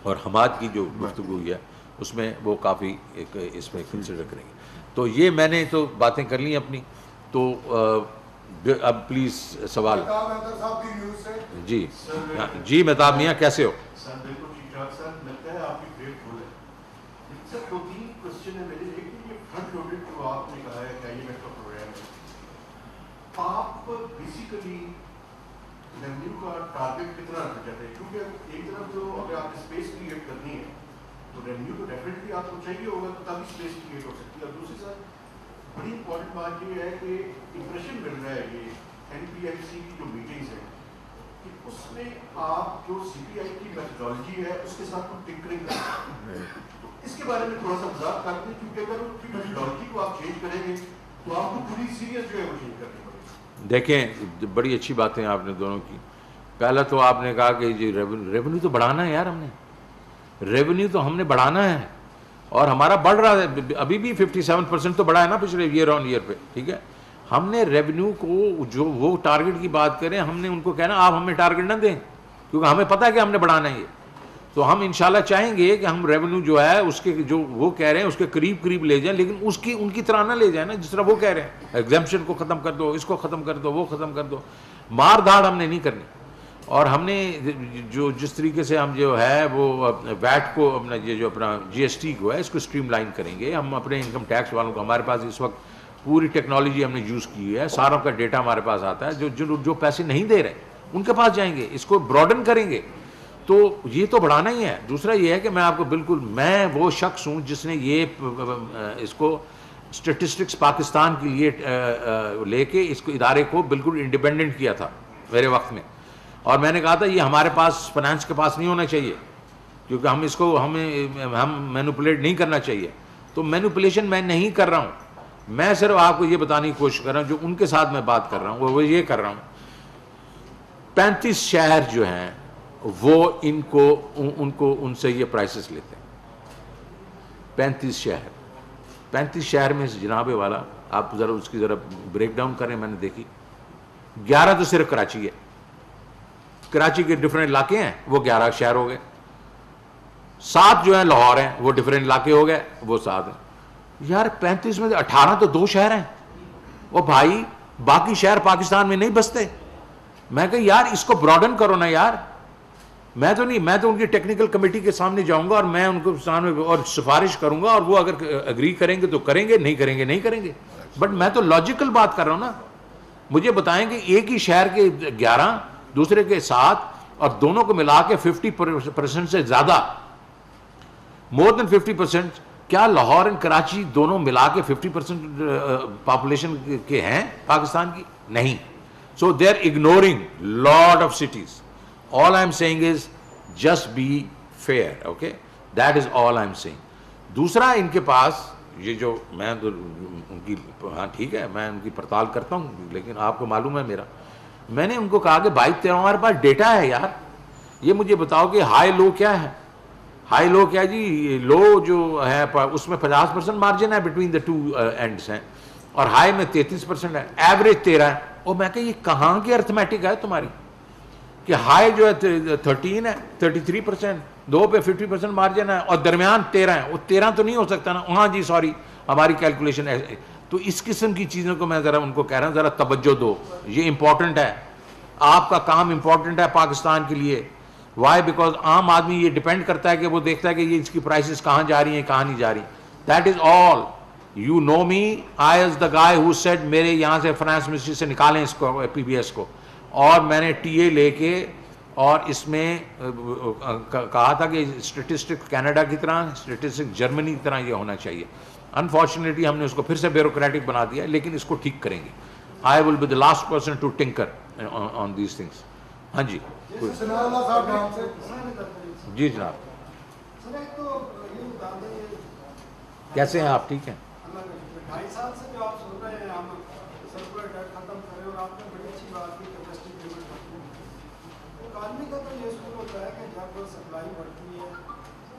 اور حماد کی جو گفتگو ہوئی ہے اس میں وہ کافی ایک اس میں کنسیڈر کریں گے. تو یہ میں نے تو باتیں کر لی اپنی. تو اب پلیز سوال. جی مہتاب میاں کیسے ہو؟ سر بالکل ٹھیک ٹھاک سر, لگتا ہے آپ کی گریٹ فل ہے. سر 2-3 کوشچن ہے میرے. ایک یہ فرنٹ لوڈڈ جو آپ نے کہا ہے کہ IMF کا پروگرام ہے, آپ بیسیکلی ریونیو کا ٹارگیٹ کتنا رکھنا چاہتے ہیں؟ کیونکہ ایک طرف جو اگر آپ نے اسپیس کریٹ کرنی ہے تو ریونیو تو ڈیفینیٹلی آپ کو چاہیے ہوگا, تو تبھی اسپیس کریٹ ہو سکتی ہے. اور دوسری سر بڑی امپورٹنٹ بات یہ ہے کہ امپریشن مل رہا ہے یہ NPMC کی جو میٹنگز ہیں کہ اس میں آپ جو CPI کی میتھڈالوجی ہے اس کے ساتھ کچھ ٹنکرنگ کریں, تو اس کے بارے میں تھوڑا سا وضاحت کر دیں. کیونکہ اگر اس کی میتھڈالوجی کو آپ چینج کریں گے تو آپ کو پوری سیریس جو ہے وہ چینج کرنی پڑے گی. دیکھیں بڑی اچھی باتیں آپ نے دونوں کی. پہلا تو آپ نے کہا کہ جی ریونیو تو بڑھانا ہے یار, ہم نے ریونیو تو ہم نے بڑھانا ہے, اور ہمارا بڑھ رہا ہے ابھی بھی 57% تو بڑھا ہے نا پچھلے ایئر آن ایئر پہ. ٹھیک ہے, ہم نے ریونیو کو جو وہ ٹارگٹ کی بات کریں, ہم نے ان کو کہنا آپ ہمیں ٹارگٹ نہ دیں, کیونکہ ہمیں پتہ ہے کہ ہم نے بڑھانا ہے یہ. تو ہم انشاءاللہ چاہیں گے کہ ہم ریونیو جو ہے اس کے جو وہ کہہ رہے ہیں اس کے قریب لے جائیں, لیکن اس کی ان کی طرح نہ لے جائیں نا جس طرح وہ کہہ رہے ہیں. ایگزمپشن کو ختم کر دو, اس کو ختم کر دو, وہ ختم کر دو, مار دھاڑ ہم نے نہیں کرنی. اور ہم نے جو جس طریقے سے ہم جو ہے وہ ویٹ کو اپنا یہ جو اپنا GST کو ہے اس کو اسٹریم لائن کریں گے. ہم اپنے انکم ٹیکس والوں کو, ہمارے پاس اس وقت پوری ٹیکنالوجی ہم نے یوز کی ہے, ساروں کا ڈیٹا ہمارے پاس آتا ہے. جو پیسے نہیں دے رہے ان کے پاس جائیں گے, اس کو براڈن کریں گے, تو یہ تو بڑھانا ہی ہے. دوسرا یہ ہے کہ میں آپ کو بالکل, میں وہ شخص ہوں جس نے یہ اس کو اسٹیٹسٹکس پاکستان کے لیے لے کے اس کو ادارے کو بالکل انڈیپینڈنٹ کیا تھا میرے وقت میں, اور میں نے کہا تھا یہ ہمارے پاس فائنانس کے پاس نہیں ہونا چاہیے, کیونکہ ہم اس کو ہم مینوپولیٹ نہیں کرنا چاہیے. تو مینوپولیشن میں نہیں کر رہا ہوں, میں صرف آپ کو یہ بتانے کی کوشش کر رہا ہوں جو ان کے ساتھ میں بات کر رہا ہوں وہ یہ کر رہا ہوں. 35 شہر جو ہیں وہ ان سے یہ پرائسز لیتے ہیں. 35 شہر میں جناب والا آپ ذرا اس کی ذرا بریک ڈاؤن کریں. میں نے دیکھی 11 تو صرف کراچی ہے, کراچی کے ڈفرینٹ علاقے ہیں وہ 11 شہر ہو گئے. 7 جو ہیں لاہور ہیں وہ ڈفرینٹ علاقے ہو گئے وہ 7 ہیں. یار 35 میں 18 تو 2 شہر ہیں. وہ بھائی باقی شہر پاکستان میں نہیں بستے. میں کہ یار اس کو براڈن کرو نا یار. میں تو ان کی ٹیکنیکل کمیٹی کے سامنے جاؤں گا اور میں ان کو سامنے اور سفارش کروں گا, اور وہ اگر اگری کریں گے تو کریں گے, نہیں کریں گے. بٹ میں تو لاجیکل بات کر رہا ہوں نا. مجھے بتائیں کہ ایک ہی شہر کے 11 دوسرے کے 7 اور دونوں کو ملا کے 50% سے زیادہ, مور دین 50%, کیا لاہور اینڈ کراچی دونوں ملا کے 50% پاپولیشن کے ہیں پاکستان کی؟ نہیں. So they are ignoring lot of cities. All I'm saying is just be fair, okay? That is all I'm saying. دوسرا ان کے پاس یہ جو میں ان کی, ہاں ٹھیک ہے میں ان کی پڑتال کرتا ہوں, لیکن آپ کو معلوم ہے میں نے ان کو کہا کہ بھائی ہمارے پاس ڈیٹا ہے یار, یہ مجھے بتاؤ کہ ہائی لو کیا ہے. ہائی لو کیا جی؟ لو جو ہے اس میں 50% مارجن ہے بٹوین دا 2 اینڈس ہیں, اور ہائی میں 33% ہے, ایوریج 13 ہے. اور میں کہ یہ کہاں کی ارتھمیٹک ہے تمہاری کہ ہائی جو ہے 13 ہے, 33%, 2 پہ 50% مارجن ہے, اور درمیان 13 ہے. وہ 13 تو نہیں ہو سکتا نا. ہاں جی سوری ہماری کیلکولیشن ہے. تو اس قسم کی چیزوں کو میں ذرا ان کو کہہ رہا ہوں ذرا توجہ دو, یہ امپورٹنٹ ہے, آپ کا کام امپورٹنٹ ہے پاکستان کے لیے. وائی؟ بیکاز عام آدمی یہ ڈیپینڈ کرتا ہے کہ وہ دیکھتا ہے کہ یہ اس کی پرائسز کہاں جا رہی ہیں کہاں نہیں جا رہی. That is all. You know me, I is the guy who said میرے یہاں سے فائنانس منسٹری سے نکالیں اس کو, PBS کو, اور میں نے ٹی اے لے کے اور اس میں کہا تھا کہ اسٹیٹسٹک کینیڈا کی طرح, اسٹیٹسٹک جرمنی کی طرح یہ ہونا چاہیے. انفارچونیٹلی ہم نے اس کو پھر سے بیوروکریٹک بنا دیا, لیکن اس کو ٹھیک کریں گے. I will be the last person to tinker on these things. ہاں جی جی جناب, کیسے ہیں آپ؟ ٹھیک ہیں. 2.5 سال سے جو آپ سن رہے ہیں ہم سرکولر ڈیٹ ختم کریں, اور آپ نے بڑی اچھی بات کی کیپیسٹی پیمنٹ ختم. ایک آدمی کا تو یہ اصول ہوتا ہے کہ جب سپلائی بڑھتی ہے,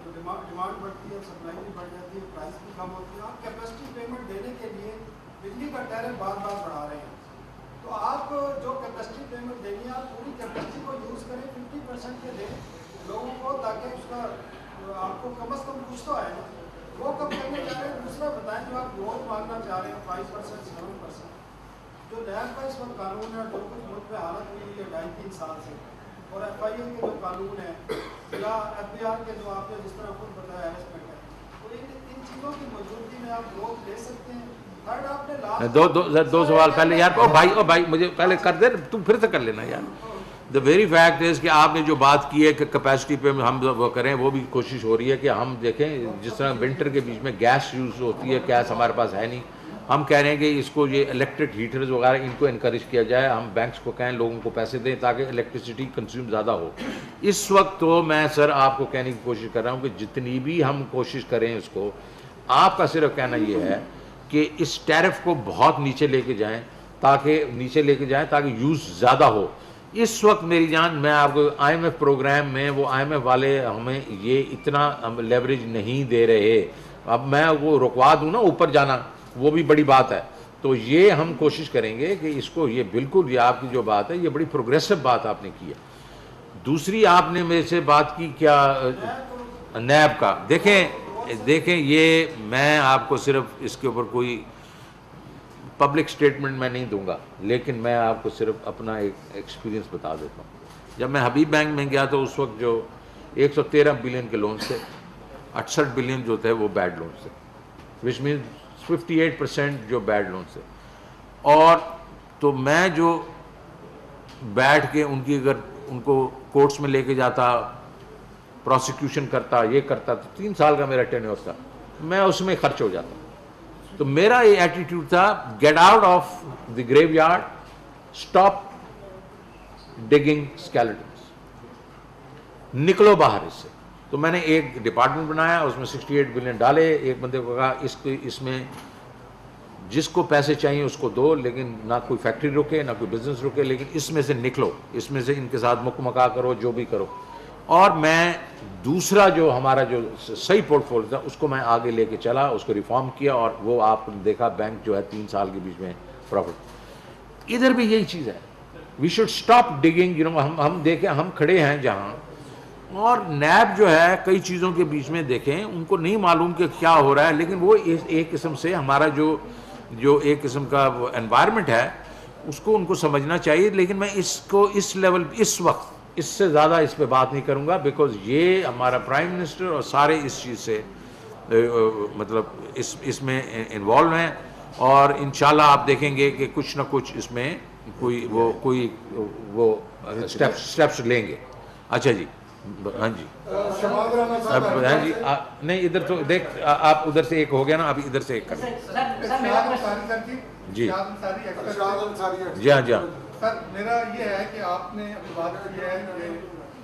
جو ڈیمانڈ بڑھتی ہے, سپلائی بھی بڑھ جاتی ہے, پرائس بھی کم ہوتی ہے. آپ کیپیسٹی پیمنٹ دینے کے لیے بجلی کا ٹیرف بار بار بڑھا رہے ہیں. تو آپ جو کیپیسٹی پیمنٹ دیں گے آپ پوری کیپیسٹی کو یوز کریں, 50% کے دیں لوگوں کو, تاکہ اس کا آپ کو کم از کم کچھ تو آئے. وہ کب کرنے جا رہے ہیں؟ دوسرا بتائیں, جو آپ گروتھ مانگنا چاہ رہے ہیں 5%, 7%, جو نیب کا اس وقت قانون ہے, جو کچھ ملک میں حالت ہوئی ہے 2.5-3 سال سے, اور FIA کے جو قانون ہے یا FBR کے جو آپ نے جس طرح خود بتایا ہیرسمنٹ ہے, تو ان چیزوں کی موجودگی میں آپ گروتھ لے سکتے ہیں. تھرڈ آپ نے دو سوال پہلے یار, او بھائی مجھے پہلے کر دے, تم پھر سے کر لینا یار. دا ویری فیکٹ از کہ آپ نے جو بات کی ہے کہ کیپیسٹی پہ ہم وہ کریں, وہ بھی کوشش ہو رہی ہے کہ ہم دیکھیں جس طرح ونٹر کے بیچ میں گیس یوز ہوتی ہے, گیس ہمارے پاس ہے نہیں, ہم کہہ رہے ہیں کہ اس کو یہ الیکٹرک ہیٹرز وغیرہ ان کو انکریج کیا جائے. ہم بینکس کو کہیں لوگوں کو پیسے دیں تاکہ الیکٹریسٹی کنزیوم زیادہ ہو. اس وقت تو میں سر آپ کو کہنے کی کوشش کر رہا ہوں کہ جتنی بھی ہم کوشش کریں اس کو, آپ کا صرف کہنا یہ ہے کہ اس ٹیرف کو بہت نیچے لے کے جائیں تاکہ یوز زیادہ ہو. اس وقت میری جان, میں آپ کو IMF پروگرام میں وہ IMF والے ہمیں یہ اتنا لیوریج نہیں دے رہے. اب میں وہ رکوا دوں نا اوپر جانا, وہ بھی بڑی بات ہے. تو یہ ہم کوشش کریں گے کہ اس کو, یہ بالکل یہ آپ کی جو بات ہے یہ بڑی پروگریسو بات آپ نے کی ہے. دوسری آپ نے میرے سے بات کی کیا نیب کا, دیکھیں یہ میں آپ کو صرف اس کے اوپر کوئی پبلک سٹیٹمنٹ میں نہیں دوں گا, لیکن میں آپ کو صرف اپنا ایک ایکسپیرینس بتا دیتا ہوں. جب میں حبیب بینک میں گیا تو اس وقت جو 113 بلین کے لونز تھے, 68 بلین جو تھے وہ بیڈ لونز تھے, وچ مینس 58% جو بیڈ لونز تھے. اور تو میں جو بیٹھ کے ان کی اگر ان کو کورٹس میں لے کے جاتا, پروسیکیوشن کرتا, یہ کرتا, تو 3 سال کا میرا ٹینیور تھا, میں اس میں خرچ ہو جاتا. تو میرا یہ ایٹیٹیوڈ تھا, get out of the graveyard, stop digging skeletons, نکلو باہر اس سے. تو میں نے ایک ڈپارٹمنٹ بنایا, اس میں 68 بلین ڈالے. ایک بندے کو کہا اس میں جس کو پیسے چاہیے اس کو دو, لیکن نہ کوئی فیکٹری رکے نہ کوئی بزنس رکے, لیکن اس میں سے نکلو, اس میں سے ان کے ساتھ مکا کرو, جو بھی کرو. اور میں دوسرا جو ہمارا جو صحیح پورٹ فولیو تھا اس کو میں آگے لے کے چلا, اس کو ریفارم کیا, اور وہ آپ نے دیکھا بینک جو ہے 3 سال کے بیچ میں پروفٹ. ادھر بھی یہی چیز ہے, وی شوڈ اسٹاپ ڈگنگ. ہم دیکھیں, ہم کھڑے ہیں جہاں, اور نیب جو ہے کئی چیزوں کے بیچ میں دیکھیں, ان کو نہیں معلوم کہ کیا ہو رہا ہے, لیکن وہ ایک قسم سے ہمارا جو ایک قسم کا انوائرمنٹ ہے اس کو ان کو سمجھنا چاہیے. لیکن میں اس کو اس لیول اس وقت اس سے زیادہ اس پہ بات نہیں کروں گا, بیکاز یہ ہمارا پرائم منسٹر اور سارے اس چیز سے مطلب اس میں انوالو ہیں, اور انشاءاللہ آپ دیکھیں گے کہ کچھ نہ کچھ اس میں کوئی اسٹیپس لیں گے. اچھا جی, ہاں جی, ہاں جی, نہیں ادھر تو دیکھ, آپ ادھر سے ایک ہو گیا نا, ابھی ادھر سے ایک کریں. جی جی ہاں جی ہاں. سر میرا یہ ہے کہ آپ نے ابھی بات کی ہے کہ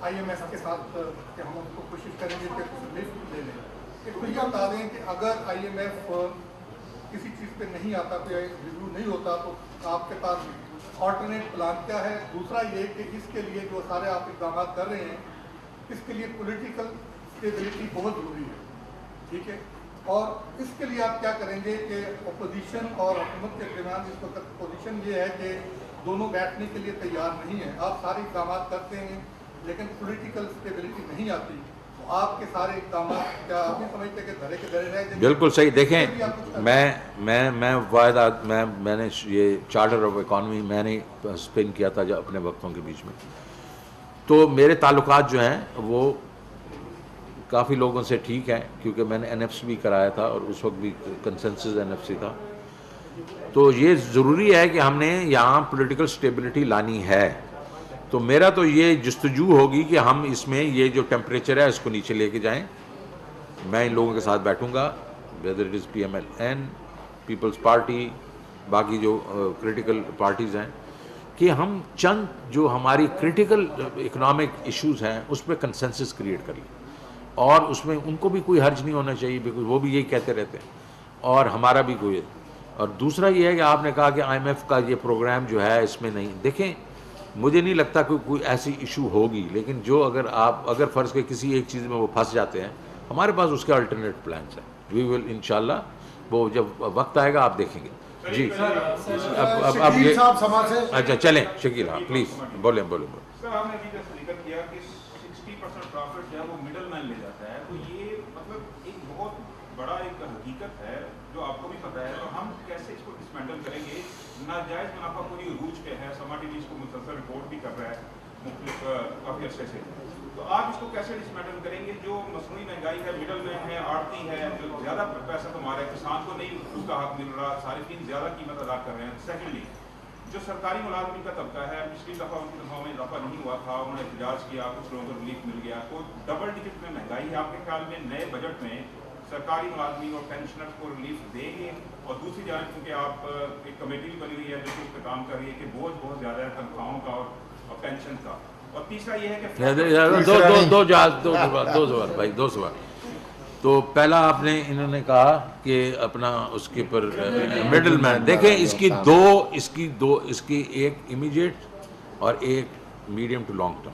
آئی ایم ایف کے ساتھ کہ ہم ان کو کوشش کریں گے کہ کچھ لفٹ لے لیں. ایک تو یہ بتا دیں کہ اگر آئی ایم ایف کسی چیز پہ نہیں آتا, کوئی ریویو نہیں ہوتا, تو آپ کے پاس آلٹرنیٹ پلان کیا ہے؟ دوسرا یہ کہ اس کے لیے جو سارے آپ اقدامات کر رہے ہیں, اس کے لیے پولیٹیکل اسٹیبلٹی بہت ضروری ہے, ٹھیک ہے, اور اس کے لیے آپ کیا کریں گے کہ اپوزیشن اور حکومت کے درمیان اس وقت پوزیشن یہ ہے کہ دونوں بیٹھنے کے لیے تیار نہیں ہیں. آپ سارے اقدامات کرتے ہیں لیکن پولیٹیکل اسٹیبلٹی نہیں آتی, تو آپ کے سارے اقدامات کیا آپ نہیں سمجھتے کہ دھرے کے دھرے رہ جائیں گے؟ بالکل صحیح. دیکھیں, میں نے یہ چارٹر آف اکانومی میں نے اسپن کیا تھا جو اپنے وقتوں کے بیچ میں, تو میرے تعلقات جو ہیں وہ کافی لوگوں سے ٹھیک ہیں, کیونکہ میں نے این ایف سی بھی کرایا تھا اور اس وقت بھی کنسنسس این ایف سی تھا. تو یہ ضروری ہے کہ ہم نے یہاں پولیٹیکل سٹیبلٹی لانی ہے. تو میرا تو یہ جستجو ہوگی کہ ہم اس میں یہ جو ٹیمپریچر ہے اس کو نیچے لے کے جائیں. میں ان لوگوں کے ساتھ بیٹھوں گا, whether it is P M L N, Peoples Party, باقی جو کریٹیکل پارٹیز ہیں, کہ ہم چند جو ہماری کریٹیکل اکنامک ایشوز ہیں اس پہ کنسنسس کریٹ کر لیں, اور اس میں ان کو بھی کوئی حرج نہیں ہونا چاہیے, بیکاز وہ بھی یہی کہتے رہتے ہیں اور ہمارا بھی کوئی. اور دوسرا یہ ہے کہ آپ نے کہا کہ آئی ایم ایف کا یہ پروگرام جو ہے اس میں نہیں, دیکھیں مجھے نہیں لگتا کہ کوئی ایسی ایشو ہوگی, لیکن جو اگر فرض کے کسی ایک چیز میں وہ پھنس جاتے ہیں, ہمارے پاس اس کے الٹرنیٹ پلانس ہیں. وی ول انشاءاللہ, وہ جب وقت آئے گا آپ دیکھیں گے. جی اب یہ اچھا چلیں شکیل, ہاں پلیز بولیں. سر آپ نے ابھی جیسے ذکر کیا کہ 60% پروفٹ جو ہے وہ مڈل مین لے جاتا ہے, تو یہ مطلب ایک بہت بڑا ایک حقیقت ہے جو آپ کو بھی پتہ ہے, تو ہم کیسے اس کو ڈسمینٹل کریں گے؟ ناجائز منافع پوری عروج پہ ہے, سما ٹی وی اس کو مسلسل رپورٹ بھی کر رہا ہے مختلف کافی عرصے سے, تو آپ اس کو کیسے ڈسمینٹل کریں گے؟ جو مصنوعی مہنگائی ہے, مڈل مین ہے, آڑتی ہے, جو زیادہ پیسہ کما رہا ہے, کسان کو نہیں اس کا حق مل رہا, صارفین زیادہ قیمت ادا کر رہے ہیں. سیکنڈلی جو سرکاری ملازمین کا طبقہ ہے, پچھلی دفعہ ان کی تنخواہوں میں اضافہ نہیں ہوا تھا, انہوں نے احتجاج کیا, کچھ لوگوں کو ریلیف مل گیا, تو ڈبل ڈجٹ میں مہنگائی ہے. آپ کے خیال میں نئے بجٹ میں سرکاری ملازمین اور پینشنرز کو ریلیف دیں گے؟ اور دوسری جانب کیونکہ آپ ایک کمیٹی بھی بنی ہوئی ہے جو اس پہ کام کر رہی ہے کہ بوجھ بہت زیادہ ہے تنخواہوں کا اور پینشن کا. اور تیسرا یہ ہے کہ دو سوال. تو پہلا آپ نے انہوں نے کہا کہ اپنا اس کے پر مڈل مین, دیکھیں اس کی ایک امیڈیٹ اور ایک medium to long term.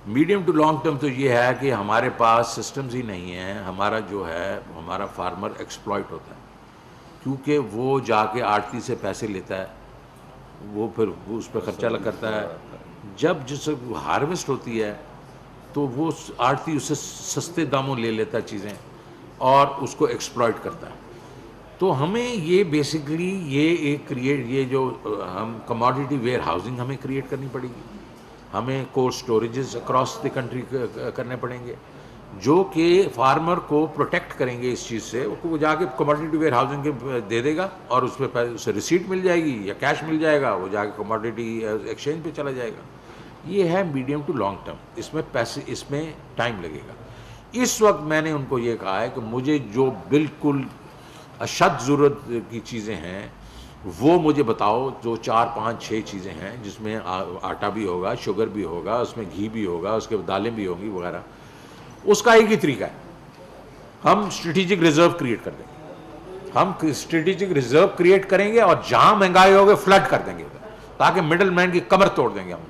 Medium to long term تو یہ ہے کہ ہمارے پاس سسٹمز ہی نہیں ہیں. ہمارا جو ہے ہمارا فارمر ایکسپلائٹ ہوتا ہے, کیونکہ وہ جا کے آڑتی سے پیسے لیتا ہے, وہ پھر اس پہ خرچہ کرتا ہے. جب جس ہارویسٹ ہوتی ہے تو وہ آڑتی اس سے سستے داموں لے لیتا ہے چیزیں اور اس کو ایکسپلائٹ کرتا ہے. تو ہمیں یہ بیسیکلی یہ جو ہم کموڈیٹی ویئر ہاؤسنگ ہمیں کریٹ کرنی پڑے گی, ہمیں کولڈ اسٹوریجز اکراس دی کنٹری کرنے پڑیں گے, جو کہ فارمر کو پروٹیکٹ کریں گے اس چیز سے. وہ جا کے کموڈٹی ویئر ہاؤسنگ کے دے دے گا اور اس پہ اسے ریسیٹ مل جائے گی یا کیش مل جائے گا, وہ جا کے کموڈٹی ایکسچینج پہ چلا جائے گا. یہ ہے میڈیم ٹو لانگ ٹرم, اس میں پیسے, اس میں ٹائم لگے گا. اس وقت میں نے ان کو یہ کہا ہے کہ مجھے جو بالکل اشد ضرورت کی چیزیں ہیں وہ مجھے بتاؤ, جو 4 5 6 چیزیں ہیں جس میں آٹا بھی ہوگا, شوگر بھی ہوگا, اس میں گھی بھی ہوگا, اس کے دالیں بھی ہوں گی وغیرہ. اس کا ایک ہی طریقہ ہے, ہم اسٹریٹجک ریزرو کریٹ کر دیں گے. ہم اسٹریٹجک ریزرو کریٹ کریں گے اور جہاں مہنگائی ہوگی فلڈ کر دیں گے تاکہ مڈل مین کی کمر توڑ دیں گے ہم.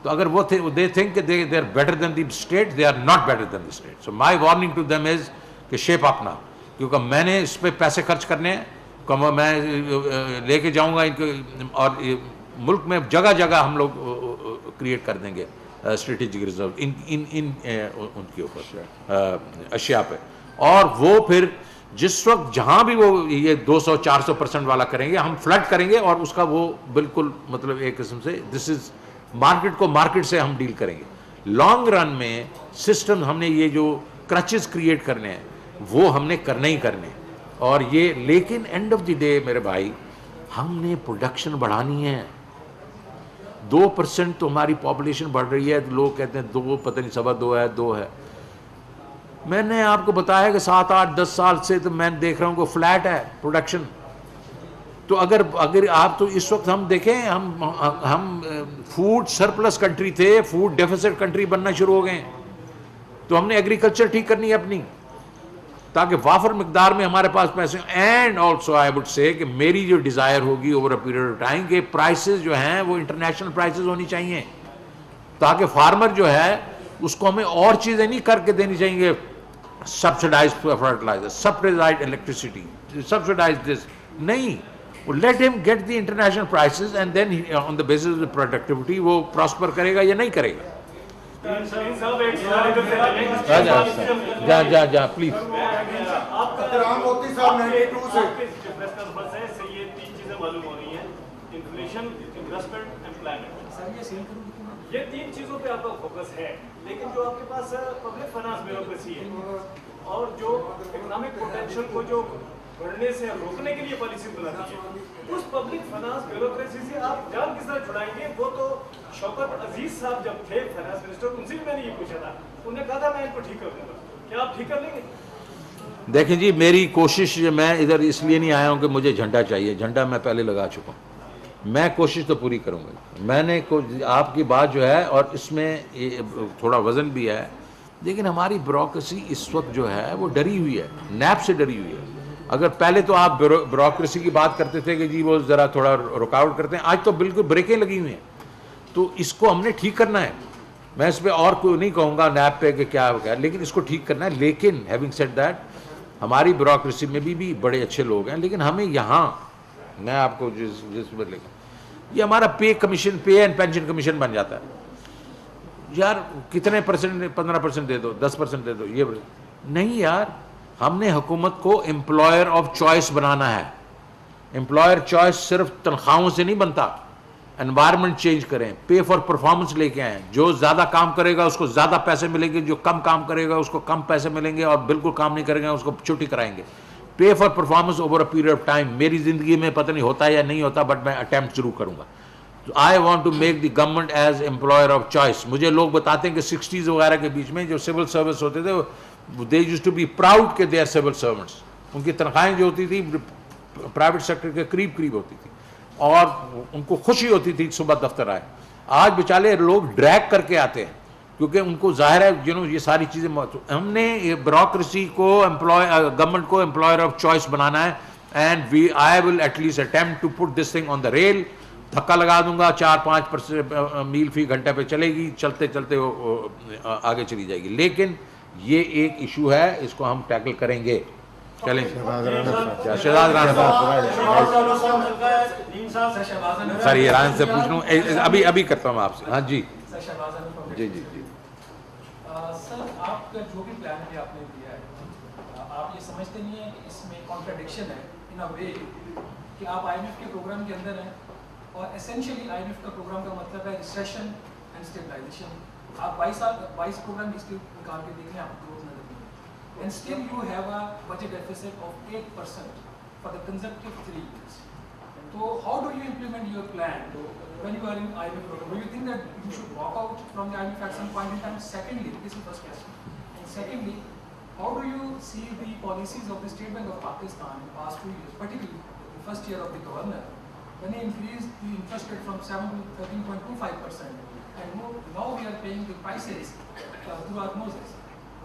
تو اگر وہ they think they are better than the state, they are not better than the state. So my warning to them is کہ شیپ اپ نا, کیونکہ میں نے اس پہ پیسے خرچ کرنے ہیں, میں لے کے جاؤں گا ان کے, اور ملک میں جگہ جگہ ہم لوگ کریٹ کر دیں گے اسٹریٹجک ریزرو ان کے اوپر اشیاء پہ. اور وہ پھر جس وقت جہاں بھی وہ یہ 200-400% والا کریں گے, ہم فلڈ کریں گے اور اس کا وہ بالکل مطلب ایک قسم سے دس از مارکیٹ کو مارکیٹ سے ہم ڈیل کریں گے. لانگ رن میں سسٹم ہم نے یہ جو کرچز کریٹ کرنے ہیں وہ ہم نے کرنے ہی کرنے, اور یہ لیکن اینڈ آف دی ڈے میرے بھائی ہم نے پروڈکشن بڑھانی ہے. 2% تو ہماری پاپولیشن بڑھ رہی ہے, لوگ کہتے ہیں 2, پتہ نہیں 2.25 ہے, 2 ہے. میں نے آپ کو بتایا کہ 7 8 10 سال سے تو میں دیکھ رہا ہوں کہ فلیٹ ہے پروڈکشن. تو اگر آپ تو اس وقت ہم دیکھیں, ہم فوڈ سرپلس کنٹری تھے, فوڈ ڈیفیسٹ کنٹری بننا شروع ہو گئے. تو ہم نے ایگریکلچر ٹھیک کرنی ہے اپنی, تاکہ وافر مقدار میں ہمارے پاس پیسے. And also I would say کہ میری جو ڈیزائر ہوگی over a period of time کہ پرائسز جو ہیں وہ انٹرنیشنل پرائسز ہونی چاہیے, تاکہ فارمر جو ہے اس کو ہمیں اور چیزیں نہیں کر کے دینی چاہیے, subsidise fertiliser, subsidise electricity, subsidise this نہیں. لیٹ ہم get the international prices and then on the basis of productivity وہ پراسپر کرے گا یا نہیں کرے گا. جا پلیز. یہ 3 چیزوں پہ آپ کا فوکس ہے, لیکن جو آپ کے پاس پبلک فائنانس بیوروکریسی ہے اور جو اکنامک پوٹینشیل کو جو بڑھنے سے روکنے کے لیے پالیسی بناتی ہے, اس پبلک فائنانس بیوروکریسی سے آپ جان کس طرح چھڑائیں گے؟ وہ تو شوکت عزیز صاحب جب تھے فائنانس منسٹر, ان سے بھی میں نے یہ پوچھا تھا, انہوں نے کہا تھا میں ان کو ٹھیک کر دوں گا. کیا آپ ٹھیک کر لیں گے؟ دیکھیں جی, میری کوشش, میں ادھر اس لیے نہیں آیا ہوں کہ مجھے جھنڈا چاہیے, جھنڈا میں پہلے لگا چکا ہوں. میں کوشش تو پوری کروں گا. میں نے آپ کی بات جو ہے, اور اس میں تھوڑا وزن بھی ہے, لیکن ہماری بیوروکریسی اس وقت جو ہے وہ ڈری ہوئی ہے, نیب سے ڈری ہوئی ہے. اگر پہلے تو آپ بیوروکریسی کی بات کرتے تھے کہ جی وہ ذرا تھوڑا رکاوٹ کرتے ہیں, آج تو بالکل بریکیں لگی ہوئی ہیں. تو اس کو ہم نے ٹھیک کرنا ہے. میں اس پہ اور کوئی نہیں کہوں گا نیب پہ کہ کیا ہے, لیکن اس کو ٹھیک کرنا ہے. لیکن ہیونگ سیڈ دیٹ, ہماری بیوروکریسی میں بھی بڑے اچھے لوگ ہیں, لیکن ہمیں یہاں, میں آپ کو جس پر لے یہ ہمارا پے اینڈ پینشن کمیشن بن جاتا ہے. یار کتنے پرسنٹ, 15% دے دو, 10% دے دو, یہ نہیں یار. ہم نے حکومت کو امپلائر آف چوائس بنانا ہے. امپلائر چوائس صرف تنخواہوں سے نہیں بنتا. انوائرمنٹ چینج کریں, پے فار پرفارمنس لے کے آئیں. جو زیادہ کام کرے گا اس کو زیادہ پیسے ملیں گے, جو کم کام کرے گا اس کو کم پیسے ملیں گے, اور بالکل کام نہیں کریں گے اس کو چھٹی کرائیں گے. Pay for performance over a period of time. میری زندگی میں پتہ نہیں ہوتا ہے یا نہیں ہوتا, بٹ میں اٹیمپٹ ضرور کروں گا. I want to make the government as employer of choice. مجھے لوگ بتاتے ہیں کہ 60s وغیرہ کے بیچ میں جو سول سروس ہوتے تھے, they use to be proud کہ دے آر سول سرونٹس. ان کی تنخواہیں جو ہوتی تھی پرائیویٹ سیکٹر کے قریب ہوتی تھی, اور ان کو خوشی ہوتی تھی صبح دفتر آئے. آج بیچارے لوگ ڈریگ کر کے آتے ہیں, کیونکہ ان کو ظاہر ہے یہ ساری چیزیں. ہم نے بیوروکریسی کو گورنمنٹ کو امپلائر آف چوائس بنانا ہے. And I will at least attempt to put this thing on the rail. دھکا لگا دوں گا, 4-5 میل فی گھنٹے پہ چلے گی, چلتے چلتے وہ آگے چلی جائے گی. لیکن یہ ایک ایشو ہے, اس کو ہم ٹیکل کریں گے. چلیں شہزاد رانا سر, یہ ران سے پوچھ لوں, ابھی کرتا ہوں آپ سے. ہاں جی جی جی جی. سر آپ کا جو بھی پلان ہے آپ نے دیا ہے, آپ یہ سمجھتے نہیں ہیں کہ اس میں کانٹراڈکشن ہے ان اے وے کہ آپ آئی ایم ایف کے پروگرام کے اندر ہیں, اور اسینشلی آئی ایم ایف کا پروگرام کا مطلب ہے ریسیشن اینڈ اسٹیبلائزیشن. آپ 22 پروگرام اس کے نکال کے دیکھیں, آپ کو گروتھ نظر and still you have a budget deficit of 8% for the consecutive 3 years. So how do you implement your plan when you are in IMF program? Do you think that you should walk out from the IMF at some point in time? Secondly, this is the first question. And secondly, how do you see the policies of the State Bank of Pakistan in the past 2 years, particularly the first year of the governor, when he increased the interest rate from 7 to 13.25%, and now we are paying the prices through osmosis.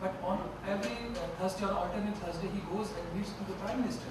but on every Thursday or alternate Thursday he goes and meets to the Prime Minister.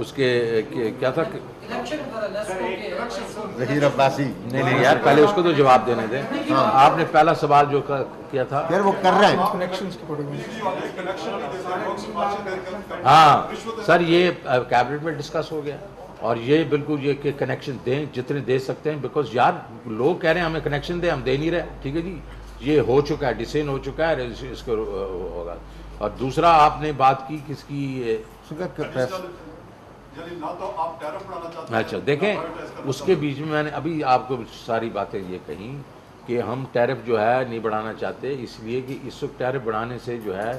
اس کے کیا تھا ظہیر عباسی نہیں یار پہلے اس کو تو جواب دینے دیں. آپ نے پہلا سوال جو کیا تھا پھر وہ کر رہے ہیں. ہاں سر یہ کیبنٹ میں ڈسکس ہو گیا اور یہ بالکل یہ کہ کنیکشن دیں جتنے دے سکتے ہیں, بیکاز یار لوگ کہہ رہے ہیں ہمیں کنیکشن دیں, ہم دے نہیں رہے. ٹھیک ہے جی, یہ ہو چکا ہے, ڈیسیژن ہو چکا ہے, اس کو ہوگا. اور دوسرا آپ نے بات کی کس کی, اچھا دیکھیں اس کے بیچ میں میں نے ابھی آپ کو ساری باتیں یہ کہیں کہ ہم ٹیرف جو ہے نہیں بڑھانا چاہتے, اس لیے کہ اس وقت ٹیرف بڑھانے سے جو ہے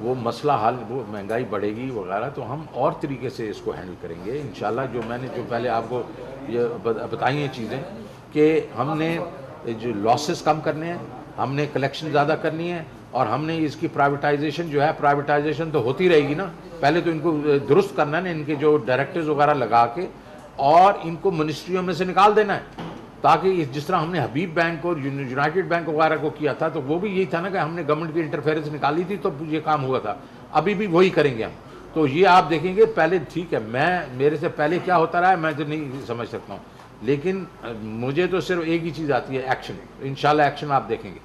وہ مسئلہ حل, وہ مہنگائی بڑھے گی وغیرہ, تو ہم اور طریقے سے اس کو ہینڈل کریں گے انشاءاللہ. جو میں نے جو پہلے آپ کو یہ بتائی ہیں چیزیں کہ ہم نے جو لاسز کم کرنے ہیں, ہم نے کلیکشن زیادہ کرنی ہے, اور ہم نے اس کی پرائیویٹائزیشن جو ہے, پرائیویٹائزیشن تو ہوتی رہے گی نا, پہلے تو ان کو درست کرنا ہے نا, ان کے جو ڈائریکٹرز وغیرہ لگا کے, اور ان کو منسٹریوں میں سے نکال دینا ہے, تاکہ جس طرح ہم نے حبیب بینک اور یونائٹڈ بینک وغیرہ کو کیا تھا تو وہ بھی یہی تھا نا کہ ہم نے گورنمنٹ کی انٹرفیئرنس نکالی تھی تو یہ کام ہوا تھا. ابھی بھی وہی کریں گے ہم. تو یہ آپ دیکھیں گے پہلے, ٹھیک ہے میرے سے پہلے کیا ہوتا رہا ہے میں تو نہیں سمجھ سکتا ہوں, لیکن مجھے تو صرف ایک ہی چیز آتی ہے, ایکشن. انشاءاللہ ایکشن آپ دیکھیں گے.